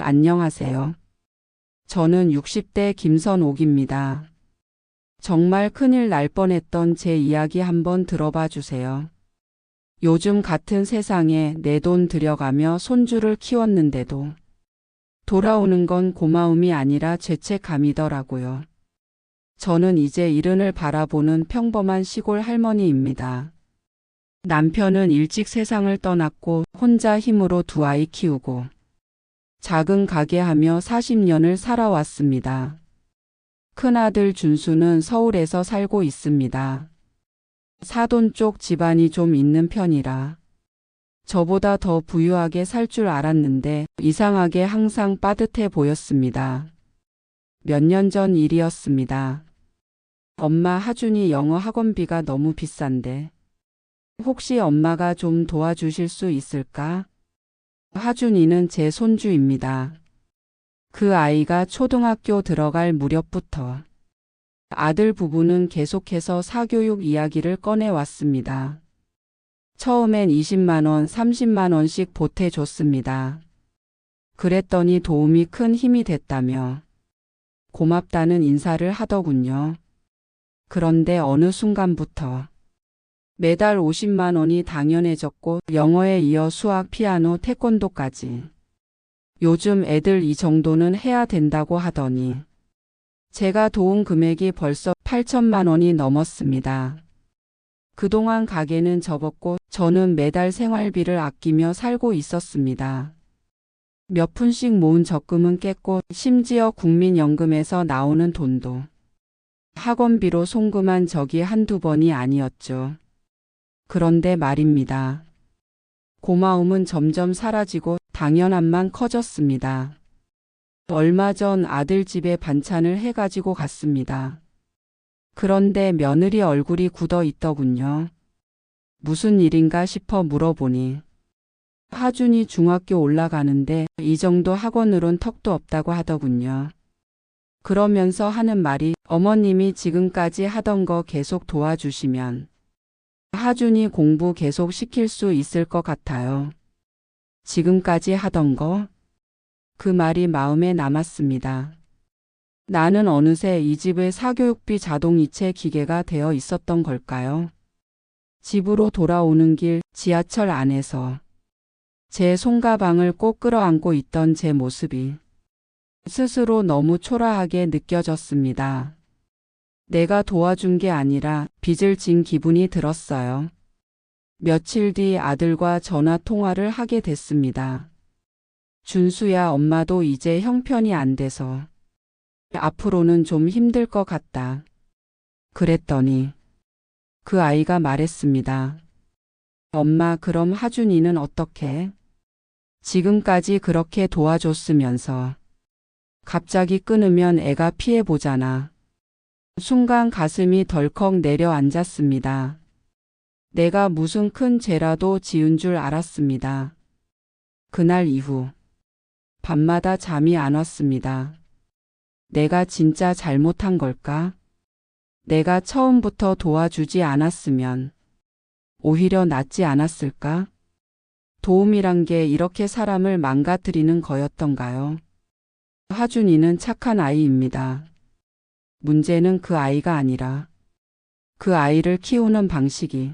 안녕하세요. 저는 60대 김선옥입니다. 정말 큰일 날 뻔했던 제 이야기 한번 들어봐 주세요. 요즘 같은 세상에 내 돈 들여가며 손주를 키웠는데도 돌아오는 건 고마움이 아니라 죄책감이더라고요. 저는 이제 일흔을 바라보는 평범한 시골 할머니입니다. 남편은 일찍 세상을 떠났고 혼자 힘으로 두 아이 키우고 작은 가게 하며 40년을 살아왔습니다. 큰아들 준수는 서울에서 살고 있습니다. 사돈 쪽 집안이 좀 있는 편이라 저보다 더 부유하게 살 줄 알았는데 이상하게 항상 빠듯해 보였습니다. 몇 년 전 일이었습니다. 엄마 하준이 영어 학원비가 너무 비싼데 혹시 엄마가 좀 도와주실 수 있을까? 하준이는 제 손주입니다. 그 아이가 초등학교 들어갈 무렵부터 아들 부부는 계속해서 사교육 이야기를 꺼내왔습니다. 처음엔 20만 원, 30만 원씩 보태줬습니다. 그랬더니 도움이 큰 힘이 됐다며 고맙다는 인사를 하더군요. 그런데 어느 순간부터 매달 50만 원이 당연해졌고 영어에 이어 수학, 피아노, 태권도까지. 요즘 애들 이 정도는 해야 된다고 하더니 제가 도운 금액이 벌써 8천만 원이 넘었습니다. 그동안 가게는 접었고 저는 매달 생활비를 아끼며 살고 있었습니다. 몇 푼씩 모은 적금은 깼고 심지어 국민연금에서 나오는 돈도 학원비로 송금한 적이 한두 번이 아니었죠. 그런데 말입니다. 고마움은 점점 사라지고 당연함만 커졌습니다. 얼마 전 아들 집에 반찬을 해가지고 갔습니다. 그런데 며느리 얼굴이 굳어 있더군요. 무슨 일인가 싶어 물어보니 하준이 중학교 올라가는데 이 정도 학원으론 턱도 없다고 하더군요. 그러면서 하는 말이 어머님이 지금까지 하던 거 계속 도와주시면 하준이 공부 계속 시킬 수 있을 것 같아요. 지금까지 하던 거? 그 말이 마음에 남았습니다. 나는 어느새 이 집의 사교육비 자동이체 기계가 되어 있었던 걸까요? 집으로 돌아오는 길 지하철 안에서 제 손가방을 꼭 끌어안고 있던 제 모습이 스스로 너무 초라하게 느껴졌습니다. 내가 도와준 게 아니라 빚을 진 기분이 들었어요. 며칠 뒤 아들과 전화 통화를 하게 됐습니다. 준수야, 엄마도 이제 형편이 안 돼서 앞으로는 좀 힘들 것 같다. 그랬더니 그 아이가 말했습니다. 엄마, 그럼 하준이는 어떻게? 지금까지 그렇게 도와줬으면서 갑자기 끊으면 애가 피해보잖아. 순간 가슴이 덜컥 내려앉았습니다. 내가 무슨 큰 죄라도 지은 줄 알았습니다. 그날 이후 밤마다 잠이 안 왔습니다. 내가 진짜 잘못한 걸까? 내가 처음부터 도와주지 않았으면 오히려 낫지 않았을까? 도움이란 게 이렇게 사람을 망가뜨리는 거였던가요? 하준이는 착한 아이입니다. 문제는 그 아이가 아니라 그 아이를 키우는 방식이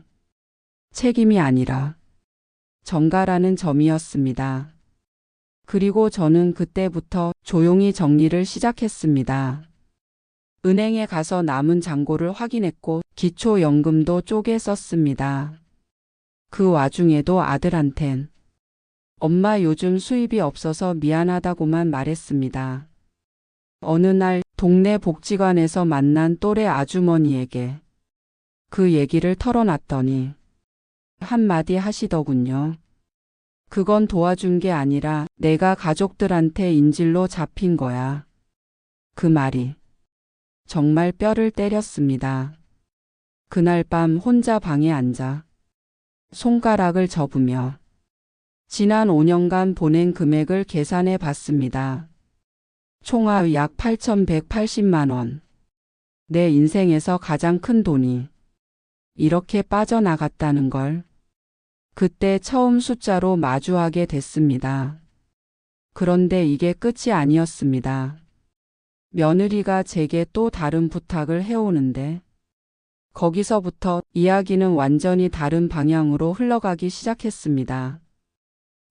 책임이 아니라 전가라는 점이었습니다. 그리고 저는 그때부터 조용히 정리를 시작했습니다. 은행에 가서 남은 잔고를 확인했고 기초연금도 쪼개 썼습니다. 그 와중에도 아들한텐 엄마 요즘 수입이 없어서 미안하다고만 말했습니다. 어느 날 동네 복지관에서 만난 또래 아주머니에게 그 얘기를 털어놨더니 한마디 하시더군요. 그건 도와준 게 아니라 내가 가족들한테 인질로 잡힌 거야. 그 말이 정말 뼈를 때렸습니다. 그날 밤 혼자 방에 앉아 손가락을 접으며 지난 5년간 보낸 금액을 계산해 봤습니다. 총합 약 8,180만 원. 내 인생에서 가장 큰 돈이 이렇게 빠져나갔다는 걸 그때 처음 숫자로 마주하게 됐습니다. 그런데 이게 끝이 아니었습니다. 며느리가 제게 또 다른 부탁을 해오는데 거기서부터 이야기는 완전히 다른 방향으로 흘러가기 시작했습니다.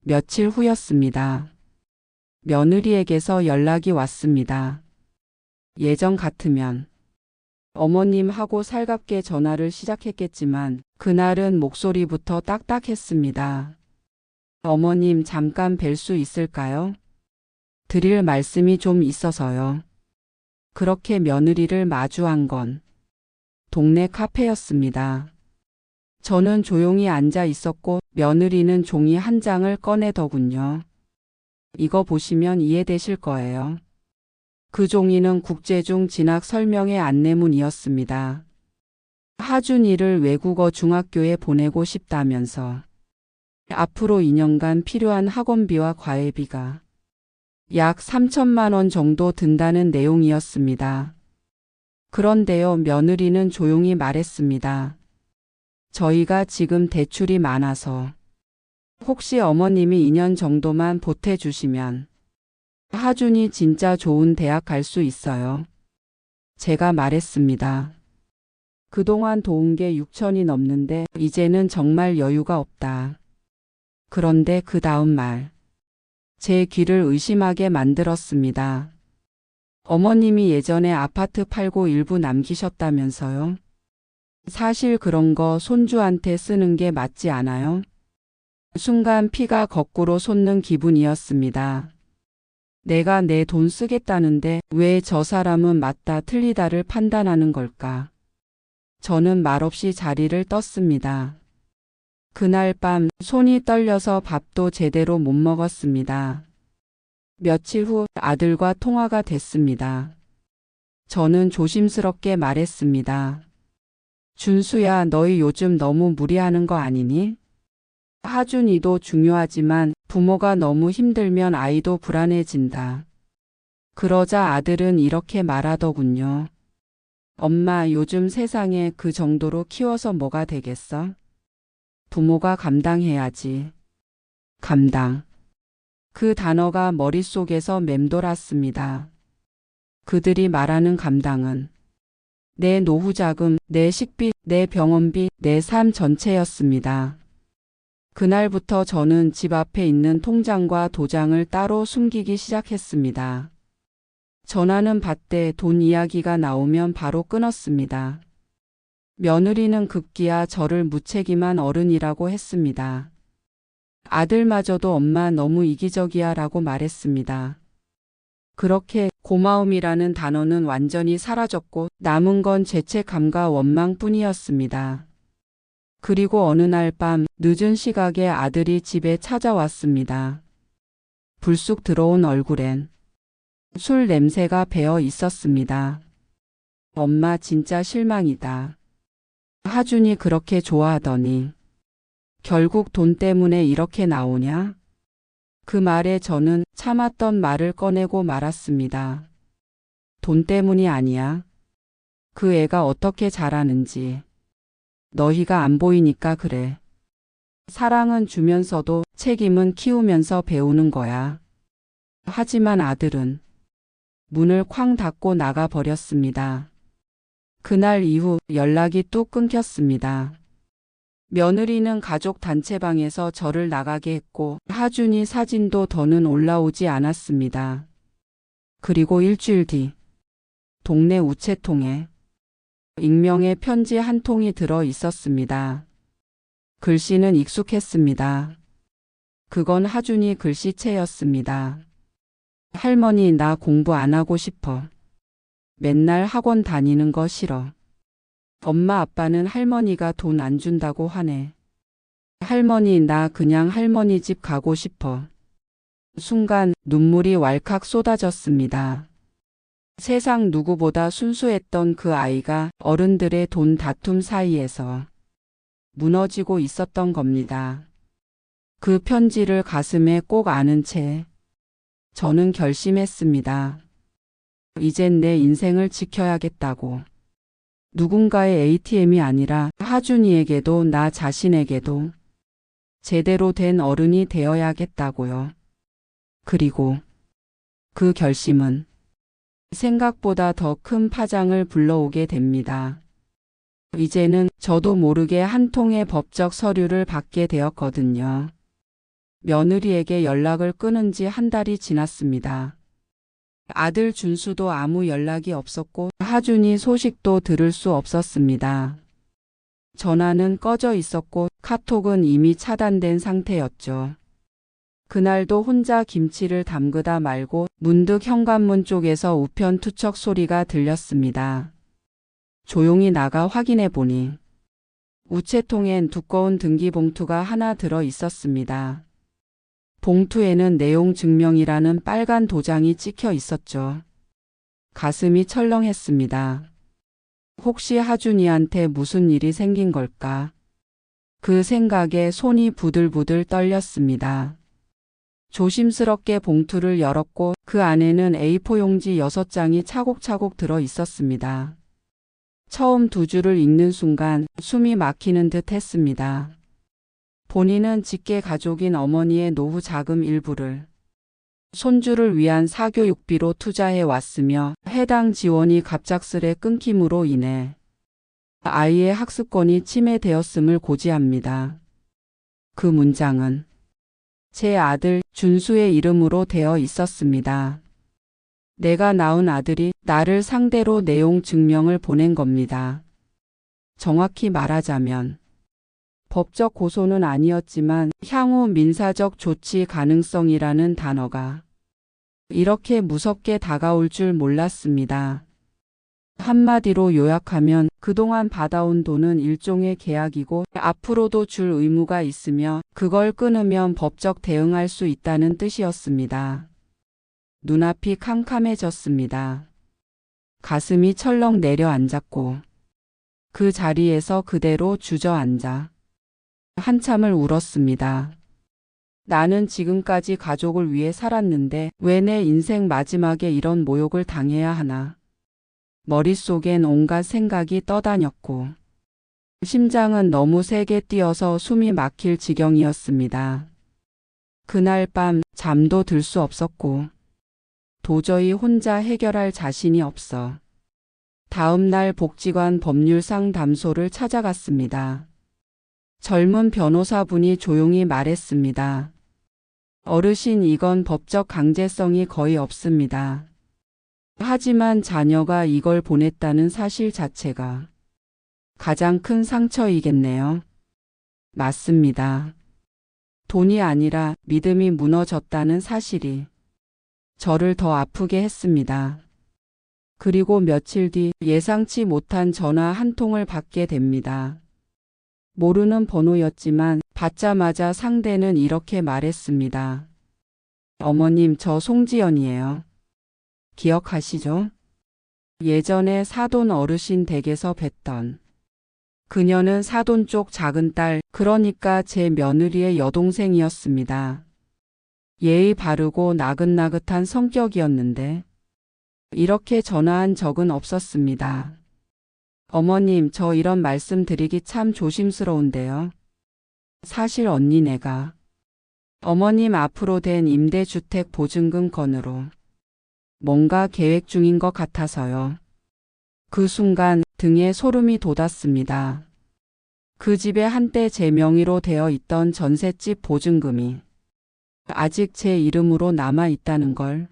며칠 후였습니다. 며느리에게서 연락이 왔습니다. 예전 같으면 어머님하고 살갑게 전화를 시작했겠지만 그날은 목소리부터 딱딱했습니다. 어머님 잠깐 뵐 수 있을까요? 드릴 말씀이 좀 있어서요. 그렇게 며느리를 마주한 건 동네 카페였습니다. 저는 조용히 앉아 있었고 며느리는 종이 한 장을 꺼내더군요. 이거 보시면 이해되실 거예요. 그 종이는 국제중 진학 설명회 안내문이었습니다. 하준이를 외국어 중학교에 보내고 싶다면서 앞으로 2년간 필요한 학원비와 과외비가 약 3천만 원 정도 든다는 내용이었습니다. 그런데요, 며느리는 조용히 말했습니다. 저희가 지금 대출이 많아서 혹시 어머님이 2년 정도만 보태주시면 하준이 진짜 좋은 대학 갈 수 있어요. 제가 말했습니다. 그동안 도운 게 6천이 넘는데 이제는 정말 여유가 없다. 그런데 그 다음 말, 제 귀를 의심하게 만들었습니다. 어머님이 예전에 아파트 팔고 일부 남기셨다면서요? 사실 그런 거 손주한테 쓰는 게 맞지 않아요? 순간 피가 거꾸로 솟는 기분이었습니다. 내가 내 돈 쓰겠다는데 왜 저 사람은 맞다 틀리다를 판단하는 걸까? 저는 말없이 자리를 떴습니다. 그날 밤 손이 떨려서 밥도 제대로 못 먹었습니다. 며칠 후 아들과 통화가 됐습니다. 저는 조심스럽게 말했습니다. 준수야, 너희 요즘 너무 무리하는 거 아니니? 하준이도 중요하지만 부모가 너무 힘들면 아이도 불안해진다. 그러자 아들은 이렇게 말하더군요. 엄마, 요즘 세상에 그 정도로 키워서 뭐가 되겠어? 부모가 감당해야지. 감당. 그 단어가 머릿속에서 맴돌았습니다. 그들이 말하는 감당은 내 노후 자금, 내 식비, 내 병원비, 내 삶 전체였습니다. 그날부터 저는 집 앞에 있는 통장과 도장을 따로 숨기기 시작했습니다. 전화는 받되 돈 이야기가 나오면 바로 끊었습니다. 며느리는 급기야 저를 무책임한 어른이라고 했습니다. 아들마저도 엄마 너무 이기적이야 라고 말했습니다. 그렇게 고마움이라는 단어는 완전히 사라졌고 남은 건 죄책감과 원망뿐이었습니다. 그리고 어느 날 밤 늦은 시각에 아들이 집에 찾아왔습니다. 불쑥 들어온 얼굴엔 술 냄새가 배어 있었습니다. 엄마 진짜 실망이다. 하준이 그렇게 좋아하더니 결국 돈 때문에 이렇게 나오냐? 그 말에 저는 참았던 말을 꺼내고 말았습니다. 돈 때문이 아니야. 그 애가 어떻게 자라는지 너희가 안 보이니까 그래. 사랑은 주면서도 책임은 키우면서 배우는 거야. 하지만 아들은 문을 쾅 닫고 나가 버렸습니다. 그날 이후 연락이 뚝 끊겼습니다. 며느리는 가족 단체방에서 저를 나가게 했고 하준이 사진도 더는 올라오지 않았습니다. 그리고 일주일 뒤 동네 우체통에 익명의 편지 한 통이 들어 있었습니다. 글씨는 익숙했습니다. 그건 하준이 글씨체였습니다. 할머니, 나 공부 안 하고 싶어. 맨날 학원 다니는 거 싫어. 엄마 아빠는 할머니가 돈 안 준다고 하네. 할머니, 나 그냥 할머니 집 가고 싶어. 순간 눈물이 왈칵 쏟아졌습니다. 세상 누구보다 순수했던 그 아이가 어른들의 돈 다툼 사이에서 무너지고 있었던 겁니다. 그 편지를 가슴에 꼭 안은 채 저는 결심했습니다. 이젠 내 인생을 지켜야겠다고. 누군가의 ATM이 아니라 하준이에게도 나 자신에게도 제대로 된 어른이 되어야겠다고요. 그리고 그 결심은 생각보다 더 큰 파장을 불러오게 됩니다. 이제는 저도 모르게 한 통의 법적 서류를 받게 되었거든요. 며느리에게 연락을 끊은 지 한 달이 지났습니다. 아들 준수도 아무 연락이 없었고 하준이 소식도 들을 수 없었습니다. 전화는 꺼져 있었고 카톡은 이미 차단된 상태였죠. 그날도 혼자 김치를 담그다 말고 문득 현관문 쪽에서 우편 투척 소리가 들렸습니다. 조용히 나가 확인해 보니 우체통엔 두꺼운 등기봉투가 하나 들어 있었습니다. 봉투에는 내용 증명이라는 빨간 도장이 찍혀 있었죠. 가슴이 철렁했습니다. 혹시 하준이한테 무슨 일이 생긴 걸까? 그 생각에 손이 부들부들 떨렸습니다. 조심스럽게 봉투를 열었고 그 안에는 A4 용지 6장이 차곡차곡 들어 있었습니다. 처음 두 줄을 읽는 순간 숨이 막히는 듯 했습니다. 본인은 직계 가족인 어머니의 노후 자금 일부를 손주를 위한 사교육비로 투자해 왔으며 해당 지원이 갑작스레 끊김으로 인해 아이의 학습권이 침해되었음을 고지합니다. 그 문장은 제 아들 준수의 이름으로 되어 있었습니다. 내가 낳은 아들이 나를 상대로 내용 증명을 보낸 겁니다. 정확히 말하자면 법적 고소는 아니었지만 향후 민사적 조치 가능성이라는 단어가 이렇게 무섭게 다가올 줄 몰랐습니다. 한마디로 요약하면 그동안 받아온 돈은 일종의 계약이고 앞으로도 줄 의무가 있으며 그걸 끊으면 법적 대응할 수 있다는 뜻이었습니다. 눈앞이 캄캄해졌습니다. 가슴이 철렁 내려앉았고 그 자리에서 그대로 주저앉아 한참을 울었습니다. 나는 지금까지 가족을 위해 살았는데 왜 내 인생 마지막에 이런 모욕을 당해야 하나. 머릿속엔 온갖 생각이 떠다녔고 심장은 너무 세게 뛰어서 숨이 막힐 지경이었습니다. 그날 밤 잠도 들 수 없었고 도저히 혼자 해결할 자신이 없어 다음 날 복지관 법률상담소를 찾아갔습니다. 젊은 변호사분이 조용히 말했습니다. 어르신, 이건 법적 강제성이 거의 없습니다. 하지만 자녀가 이걸 보냈다는 사실 자체가 가장 큰 상처이겠네요. 맞습니다. 돈이 아니라 믿음이 무너졌다는 사실이 저를 더 아프게 했습니다. 그리고 며칠 뒤 예상치 못한 전화 한 통을 받게 됩니다. 모르는 번호였지만 받자마자 상대는 이렇게 말했습니다. 어머님, 저 송지연이에요. 기억하시죠? 예전에 사돈 어르신 댁에서 뵀던 그녀는 사돈 쪽 작은 딸, 그러니까 제 며느리의 여동생이었습니다. 예의 바르고 나긋나긋한 성격이었는데 이렇게 전화한 적은 없었습니다. 어머님, 저 이런 말씀 드리기 참 조심스러운데요. 사실 언니네가 어머님 앞으로 된 임대주택 보증금 건으로 뭔가 계획 중인 것 같아서요. 그 순간 등에 소름이 돋았습니다. 그 집에 한때 제 명의로 되어 있던 전셋집 보증금이 아직 제 이름으로 남아 있다는 걸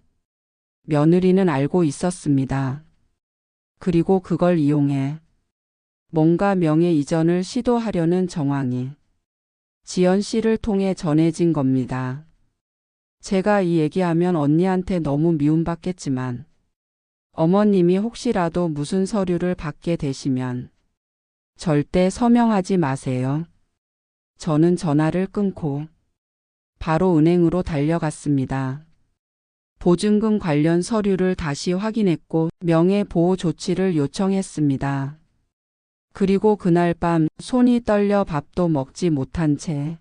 며느리는 알고 있었습니다. 그리고 그걸 이용해 뭔가 명예 이전을 시도하려는 정황이 지연 씨를 통해 전해진 겁니다. 제가 이 얘기하면 언니한테 너무 미움받겠지만 어머님이 혹시라도 무슨 서류를 받게 되시면 절대 서명하지 마세요. 저는 전화를 끊고 바로 은행으로 달려갔습니다. 보증금 관련 서류를 다시 확인했고 명예보호 조치를 요청했습니다. 그리고 그날 밤 손이 떨려 밥도 먹지 못한 채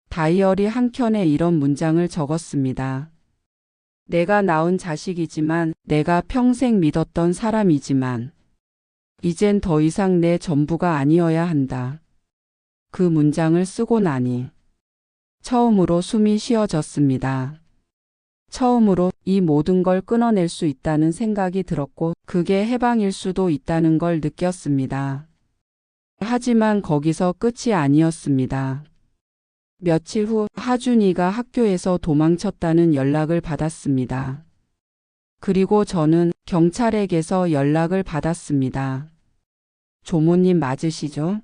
다이어리 한 켠에 이런 문장을 적었습니다. 내가 낳은 자식이지만, 내가 평생 믿었던 사람이지만 이젠 더 이상 내 전부가 아니어야 한다. 그 문장을 쓰고 나니 처음으로 숨이 쉬어졌습니다. 처음으로 이 모든 걸 끊어낼 수 있다는 생각이 들었고 그게 해방일 수도 있다는 걸 느꼈습니다. 하지만 거기서 끝이 아니었습니다. 며칠 후 하준이가 학교에서 도망쳤다는 연락을 받았습니다. 그리고 저는 경찰에게서 연락을 받았습니다. 조모님 맞으시죠?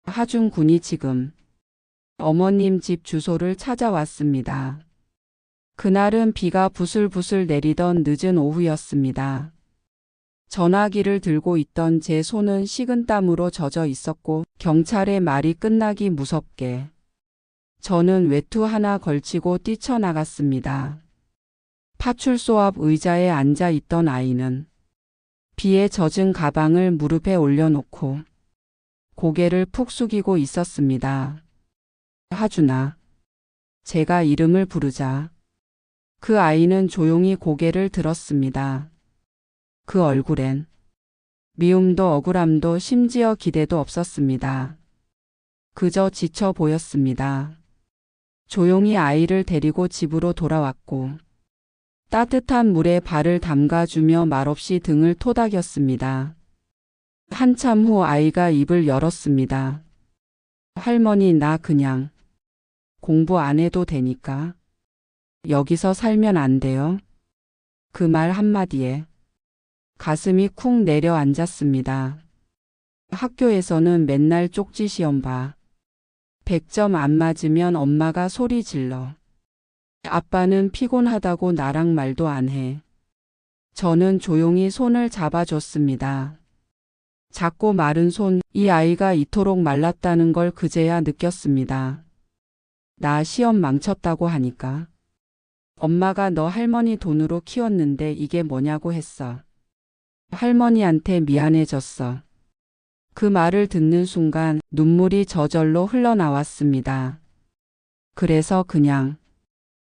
하준 군이 지금 어머님 집 주소를 찾아왔습니다. 그날은 비가 부슬부슬 내리던 늦은 오후였습니다. 전화기를 들고 있던 제 손은 식은땀으로 젖어 있었고 경찰의 말이 끝나기 무섭게 저는 외투 하나 걸치고 뛰쳐나갔습니다. 파출소 앞 의자에 앉아 있던 아이는 비에 젖은 가방을 무릎에 올려놓고 고개를 푹 숙이고 있었습니다. 하준아. 제가 이름을 부르자 그 아이는 조용히 고개를 들었습니다. 그 얼굴엔 미움도 억울함도 심지어 기대도 없었습니다. 그저 지쳐 보였습니다. 조용히 아이를 데리고 집으로 돌아왔고 따뜻한 물에 발을 담가주며 말없이 등을 토닥였습니다. 한참 후 아이가 입을 열었습니다. 할머니, 나 그냥 공부 안 해도 되니까 여기서 살면 안 돼요? 그 말 한마디에 가슴이 쿵 내려앉았습니다. 학교에서는 맨날 쪽지 시험 봐. 100점 안 맞으면 엄마가 소리 질러. 아빠는 피곤하다고 나랑 말도 안 해. 저는 조용히 손을 잡아줬습니다. 작고 마른 손, 이 아이가 이토록 말랐다는 걸 그제야 느꼈습니다. 나 시험 망쳤다고 하니까. 엄마가 너 할머니 돈으로 키웠는데 이게 뭐냐고 했어. 할머니한테 미안해졌어. 그 말을 듣는 순간 눈물이 저절로 흘러나왔습니다. 그래서 그냥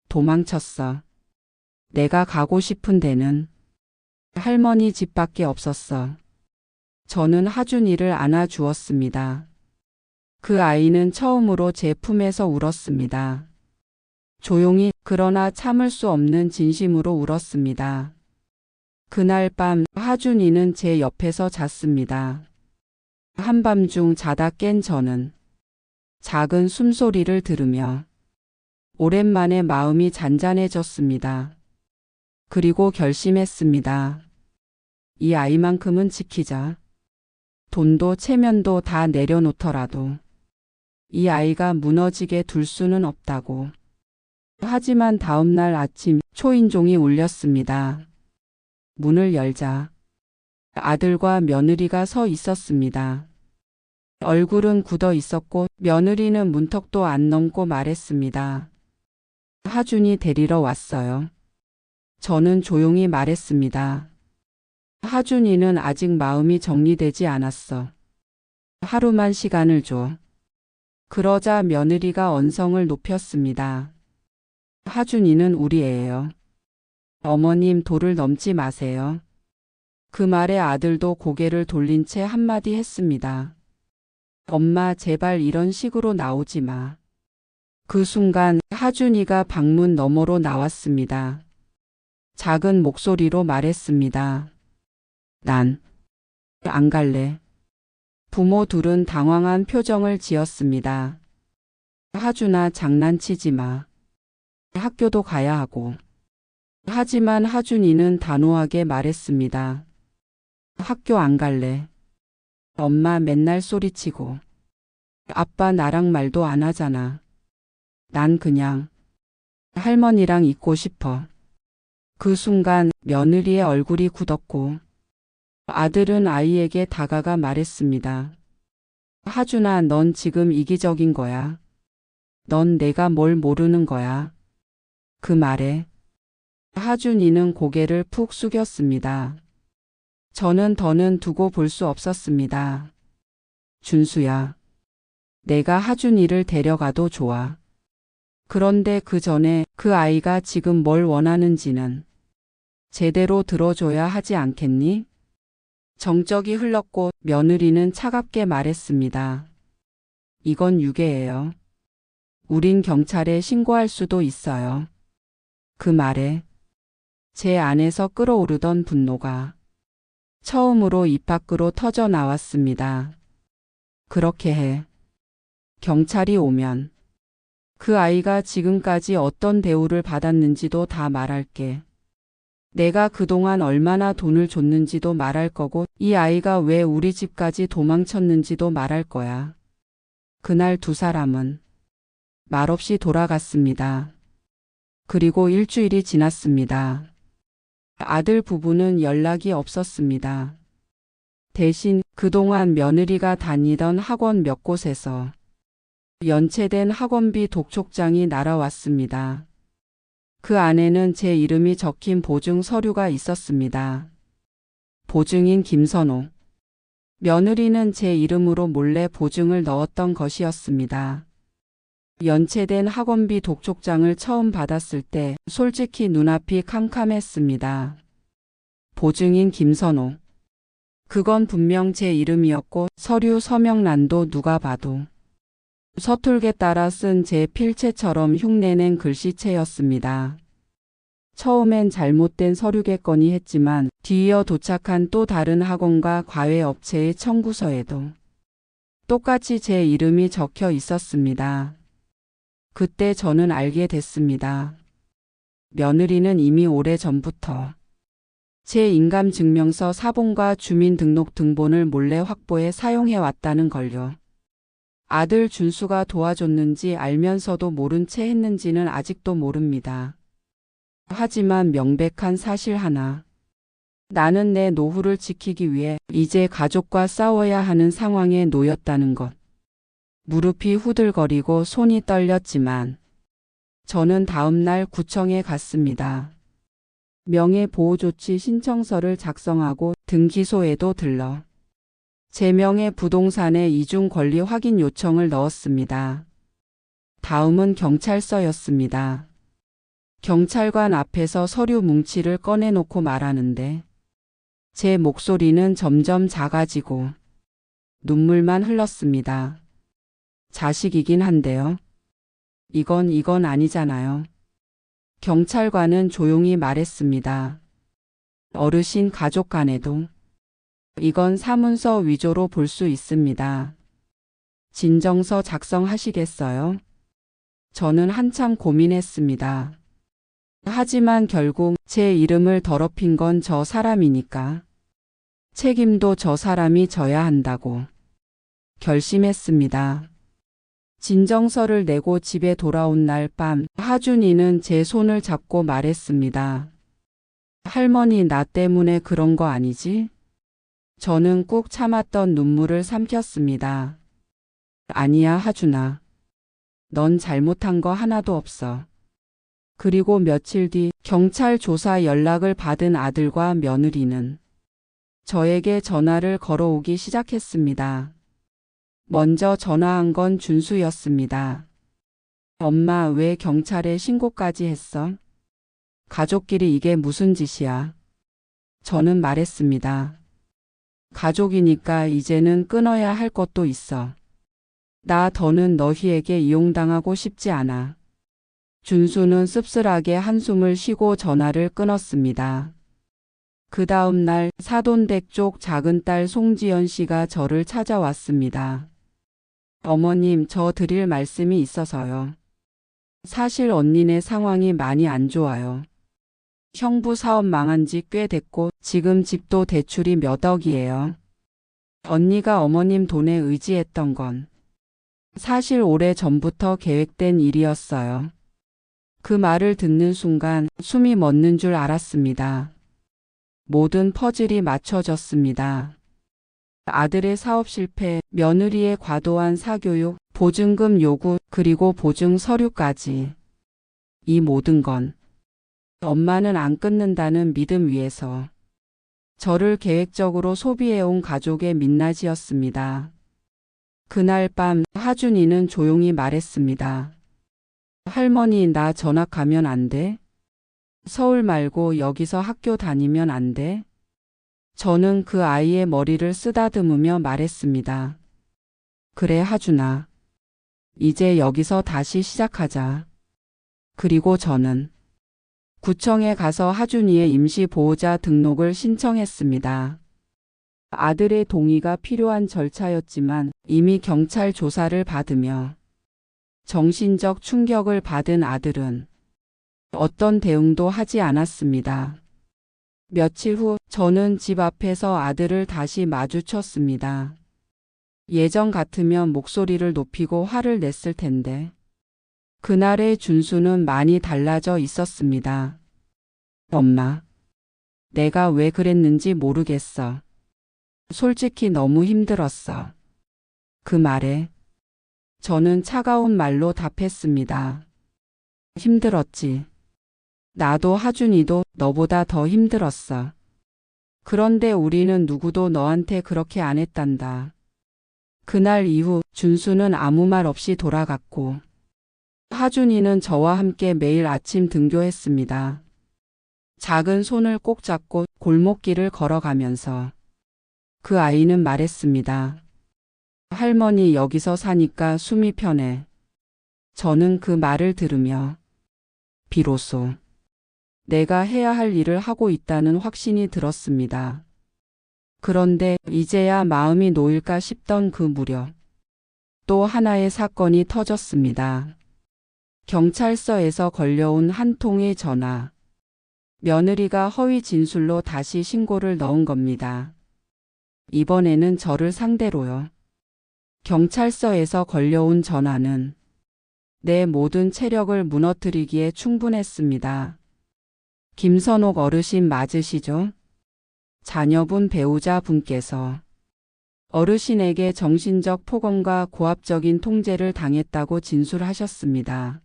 도망쳤어. 내가 가고 싶은 데는 할머니 집밖에 없었어. 저는 하준이를 안아주었습니다. 그 아이는 처음으로 제 품에서 울었습니다. 조용히 그러나 참을 수 없는 진심으로 울었습니다. 그날 밤 하준이는 제 옆에서 잤습니다. 한밤중 자다 깬 저는 작은 숨소리를 들으며 오랜만에 마음이 잔잔해졌습니다. 그리고 결심했습니다. 이 아이만큼은 지키자. 돈도 체면도 다 내려놓더라도 이 아이가 무너지게 둘 수는 없다고. 하지만 다음 날 아침 초인종이 울렸습니다. 문을 열자 아들과 며느리가 서 있었습니다. 얼굴은 굳어 있었고 며느리는 문턱도 안 넘고 말했습니다. 하준이 데리러 왔어요. 저는 조용히 말했습니다. 하준이는 아직 마음이 정리되지 않았어. 하루만 시간을 줘. 그러자 며느리가 언성을 높였습니다. 하준이는 우리 애예요. 어머님 도를 넘지 마세요. 그 말에 아들도 고개를 돌린 채 한마디 했습니다. 엄마 제발 이런 식으로 나오지 마. 그 순간 하준이가 방문 너머로 나왔습니다. 작은 목소리로 말했습니다. 난 안 갈래. 부모 둘은 당황한 표정을 지었습니다. 하준아 장난치지 마. 학교도 가야 하고. 하지만 하준이는 단호하게 말했습니다. 학교 안 갈래. 엄마 맨날 소리치고. 아빠 나랑 말도 안 하잖아. 난 그냥 할머니랑 있고 싶어. 그 순간 며느리의 얼굴이 굳었고 아들은 아이에게 다가가 말했습니다. 하준아, 넌 지금 이기적인 거야. 넌 내가 뭘 모르는 거야. 그 말에 하준이는 고개를 푹 숙였습니다. 저는 더는 두고 볼 수 없었습니다. 준수야, 내가 하준이를 데려가도 좋아. 그런데 그 전에 그 아이가 지금 뭘 원하는지는 제대로 들어줘야 하지 않겠니? 정적이 흘렀고 며느리는 차갑게 말했습니다. 이건 유괴예요. 우린 경찰에 신고할 수도 있어요. 그 말에 제 안에서 끓어오르던 분노가 처음으로 입 밖으로 터져 나왔습니다. 그렇게 해. 경찰이 오면 그 아이가 지금까지 어떤 대우를 받았는지도 다 말할게. 내가 그동안 얼마나 돈을 줬는지도 말할 거고 이 아이가 왜 우리 집까지 도망쳤는지도 말할 거야. 그날 두 사람은 말없이 돌아갔습니다. 그리고 일주일이 지났습니다. 아들 부부는 연락이 없었습니다. 대신 그동안 며느리가 다니던 학원 몇 곳에서 연체된 학원비 독촉장이 날아왔습니다. 그 안에는 제 이름이 적힌 보증 서류가 있었습니다. 보증인 김선호. 며느리는 제 이름으로 몰래 보증을 넣었던 것이었습니다. 연체된 학원비 독촉장을 처음 받았을 때 솔직히 눈앞이 캄캄했습니다. 보증인 김선호. 그건 분명 제 이름이었고 서류 서명란도 누가 봐도 서툴게 따라 쓴 제 필체처럼 흉내낸 글씨체였습니다. 처음엔 잘못된 서류겠거니 했지만 뒤이어 도착한 또 다른 학원과 과외업체의 청구서에도 똑같이 제 이름이 적혀 있었습니다. 그때 저는 알게 됐습니다. 며느리는 이미 오래전부터 제 인감증명서 사본과 주민등록 등본을 몰래 확보해 사용해 왔다는 걸요. 아들 준수가 도와줬는지 알면서도 모른 채 했는지는 아직도 모릅니다. 하지만 명백한 사실 하나. 나는 내 노후를 지키기 위해 이제 가족과 싸워야 하는 상황에 놓였다는 것. 무릎이 후들거리고 손이 떨렸지만 저는 다음 날 구청에 갔습니다. 명예보호조치 신청서를 작성하고 등기소에도 들러 제 명의 부동산에 이중 권리 확인 요청을 넣었습니다. 다음은 경찰서였습니다. 경찰관 앞에서 서류 뭉치를 꺼내놓고 말하는데 제 목소리는 점점 작아지고 눈물만 흘렀습니다. 자식이긴 한데요. 이건 아니잖아요. 경찰관은 조용히 말했습니다. 어르신 가족 간에도 이건 사문서 위조로 볼 수 있습니다. 진정서 작성하시겠어요? 저는 한참 고민했습니다. 하지만 결국 제 이름을 더럽힌 건 저 사람이니까 책임도 저 사람이 져야 한다고 결심했습니다. 진정서를 내고 집에 돌아온 날 밤 하준이는 제 손을 잡고 말했습니다. 할머니 나 때문에 그런 거 아니지? 저는 꾹 참았던 눈물을 삼켰습니다. 아니야 하준아. 넌 잘못한 거 하나도 없어. 그리고 며칠 뒤 경찰 조사 연락을 받은 아들과 며느리는 저에게 전화를 걸어오기 시작했습니다. 먼저 전화한 건 준수였습니다. 엄마 왜 경찰에 신고까지 했어? 가족끼리 이게 무슨 짓이야? 저는 말했습니다. 가족이니까 이제는 끊어야 할 것도 있어. 나 더는 너희에게 이용당하고 싶지 않아. 준수는 씁쓸하게 한숨을 쉬고 전화를 끊었습니다. 그 다음 날 사돈댁 쪽 작은딸 송지연 씨가 저를 찾아왔습니다. 어머님, 저 드릴 말씀이 있어서요. 사실 언니네 상황이 많이 안 좋아요. 형부 사업 망한 지 꽤 됐고 지금 집도 대출이 몇 억이에요. 언니가 어머님 돈에 의지했던 건 사실 오래 전부터 계획된 일이었어요. 그 말을 듣는 순간 숨이 멎는 줄 알았습니다. 모든 퍼즐이 맞춰졌습니다. 아들의 사업 실패, 며느리의 과도한 사교육, 보증금 요구, 그리고 보증 서류까지. 이 모든 건 엄마는 안 끊는다는 믿음 위에서 저를 계획적으로 소비해온 가족의 민낯이었습니다. 그날 밤 하준이는 조용히 말했습니다. 할머니 나 전학 가면 안 돼? 서울 말고 여기서 학교 다니면 안 돼? 저는 그 아이의 머리를 쓰다듬으며 말했습니다. 그래 하준아. 이제 여기서 다시 시작하자. 그리고 저는 구청에 가서 하준이의 임시 보호자 등록을 신청했습니다. 아들의 동의가 필요한 절차였지만 이미 경찰 조사를 받으며 정신적 충격을 받은 아들은 어떤 대응도 하지 않았습니다. 며칠 후 저는 집 앞에서 아들을 다시 마주쳤습니다. 예전 같으면 목소리를 높이고 화를 냈을 텐데 그날의 준수는 많이 달라져 있었습니다. 엄마, 내가 왜 그랬는지 모르겠어. 솔직히 너무 힘들었어. 그 말에 저는 차가운 말로 답했습니다. 힘들었지. 나도 하준이도 너보다 더 힘들었어. 그런데 우리는 누구도 너한테 그렇게 안 했단다. 그날 이후 준수는 아무 말 없이 돌아갔고 하준이는 저와 함께 매일 아침 등교했습니다. 작은 손을 꼭 잡고 골목길을 걸어가면서 그 아이는 말했습니다. 할머니 여기서 사니까 숨이 편해. 저는 그 말을 들으며 비로소 내가 해야 할 일을 하고 있다는 확신이 들었습니다. 그런데 이제야 마음이 놓일까 싶던 그 무렵 또 하나의 사건이 터졌습니다. 경찰서에서 걸려온 한 통의 전화. 며느리가 허위 진술로 다시 신고를 넣은 겁니다. 이번에는 저를 상대로요. 경찰서에서 걸려온 전화는 내 모든 체력을 무너뜨리기에 충분했습니다. 김선옥 어르신 맞으시죠? 자녀분 배우자분께서 어르신에게 정신적 폭언과 고압적인 통제를 당했다고 진술하셨습니다.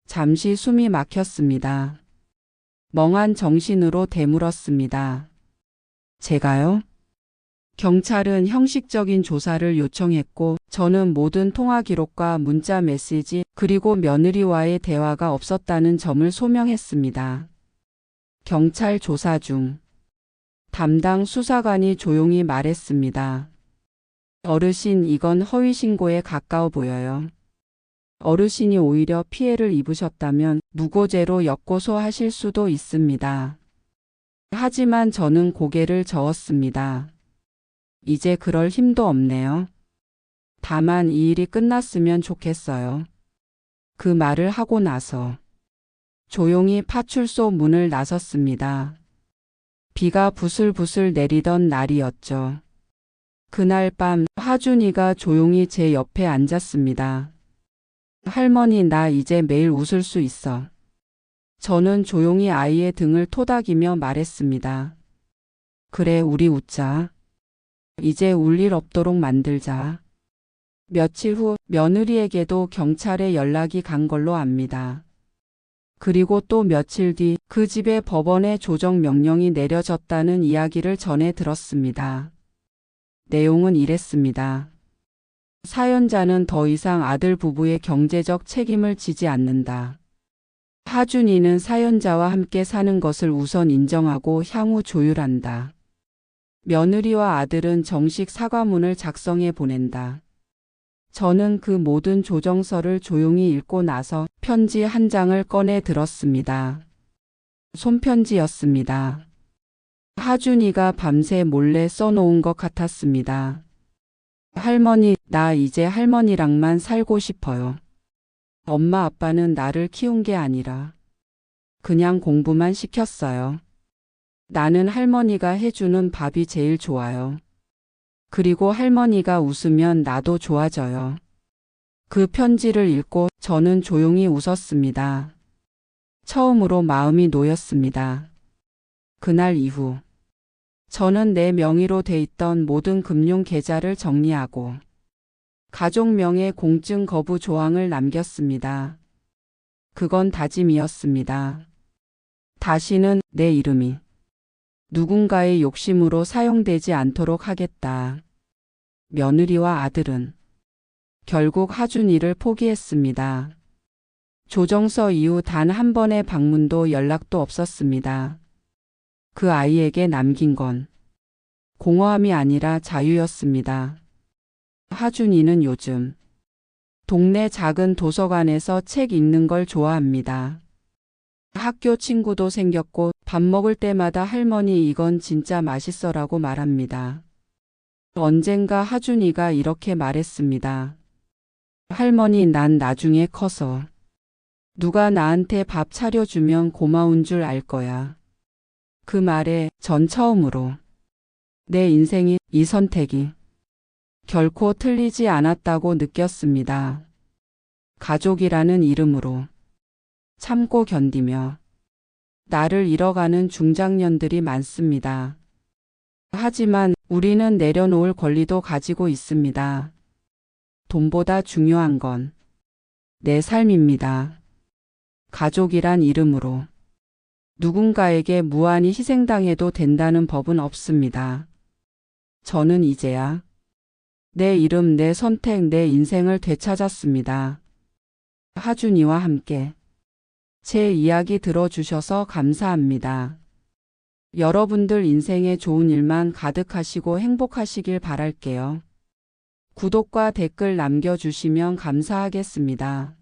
잠시 숨이 막혔습니다. 멍한 정신으로 되물었습니다. 제가요? 경찰은 형식적인 조사를 요청했고 저는 모든 통화 기록과 문자 메시지 그리고 며느리와의 대화가 없었다는 점을 소명했습니다. 경찰 조사 중 담당 수사관이 조용히 말했습니다. 어르신, 이건 허위 신고에 가까워 보여요. 어르신이 오히려 피해를 입으셨다면 무고죄로 역고소하실 수도 있습니다. 하지만 저는 고개를 저었습니다. 이제 그럴 힘도 없네요. 다만 이 일이 끝났으면 좋겠어요. 그 말을 하고 나서 조용히 파출소 문을 나섰습니다. 비가 부슬부슬 내리던 날이었죠. 그날 밤 하준이가 조용히 제 옆에 앉았습니다. 할머니, 나 이제 매일 웃을 수 있어. 저는 조용히 아이의 등을 토닥이며 말했습니다. 그래, 우리 웃자. 이제 울 일 없도록 만들자. 며칠 후 며느리에게도 경찰에 연락이 간 걸로 압니다. 그리고 또 며칠 뒤 그 집에 법원의 조정 명령이 내려졌다는 이야기를 전해 들었습니다. 내용은 이랬습니다. 사연자는 더 이상 아들 부부의 경제적 책임을 지지 않는다. 하준이는 사연자와 함께 사는 것을 우선 인정하고 향후 조율한다. 며느리와 아들은 정식 사과문을 작성해 보낸다. 저는 그 모든 조정서를 조용히 읽고 나서 편지 한 장을 꺼내 들었습니다. 손편지였습니다. 하준이가 밤새 몰래 써놓은 것 같았습니다. 할머니, 나 이제 할머니랑만 살고 싶어요. 엄마 아빠는 나를 키운 게 아니라 그냥 공부만 시켰어요. 나는 할머니가 해주는 밥이 제일 좋아요. 그리고 할머니가 웃으면 나도 좋아져요. 그 편지를 읽고 저는 조용히 웃었습니다. 처음으로 마음이 놓였습니다. 그날 이후 저는 내 명의로 돼 있던 모든 금융 계좌를 정리하고 가족명의 공증 거부 조항을 남겼습니다. 그건 다짐이었습니다. 다시는 내 이름이 누군가의 욕심으로 사용되지 않도록 하겠다. 며느리와 아들은 결국 하준이를 포기했습니다. 조정서 이후 단 한 번의 방문도 연락도 없었습니다. 그 아이에게 남긴 건 공허함이 아니라 자유였습니다. 하준이는 요즘 동네 작은 도서관에서 책 읽는 걸 좋아합니다. 학교 친구도 생겼고 밥 먹을 때마다 할머니 이건 진짜 맛있어라고 말합니다. 언젠가 하준이가 이렇게 말했습니다. 할머니, 난 나중에 커서 누가 나한테 밥 차려주면 고마운 줄 알 거야. 그 말에 전 처음으로 내 인생이, 이 선택이 결코 틀리지 않았다고 느꼈습니다. 가족이라는 이름으로 참고 견디며 나를 잃어가는 중장년들이 많습니다. 하지만 우리는 내려놓을 권리도 가지고 있습니다. 돈보다 중요한 건 내 삶입니다. 가족이란 이름으로 누군가에게 무한히 희생당해도 된다는 법은 없습니다. 저는 이제야 내 이름, 내 선택, 내 인생을 되찾았습니다. 하준이와 함께 제 이야기 들어주셔서 감사합니다. 여러분들 인생에 좋은 일만 가득하시고 행복하시길 바랄게요. 구독과 댓글 남겨주시면 감사하겠습니다.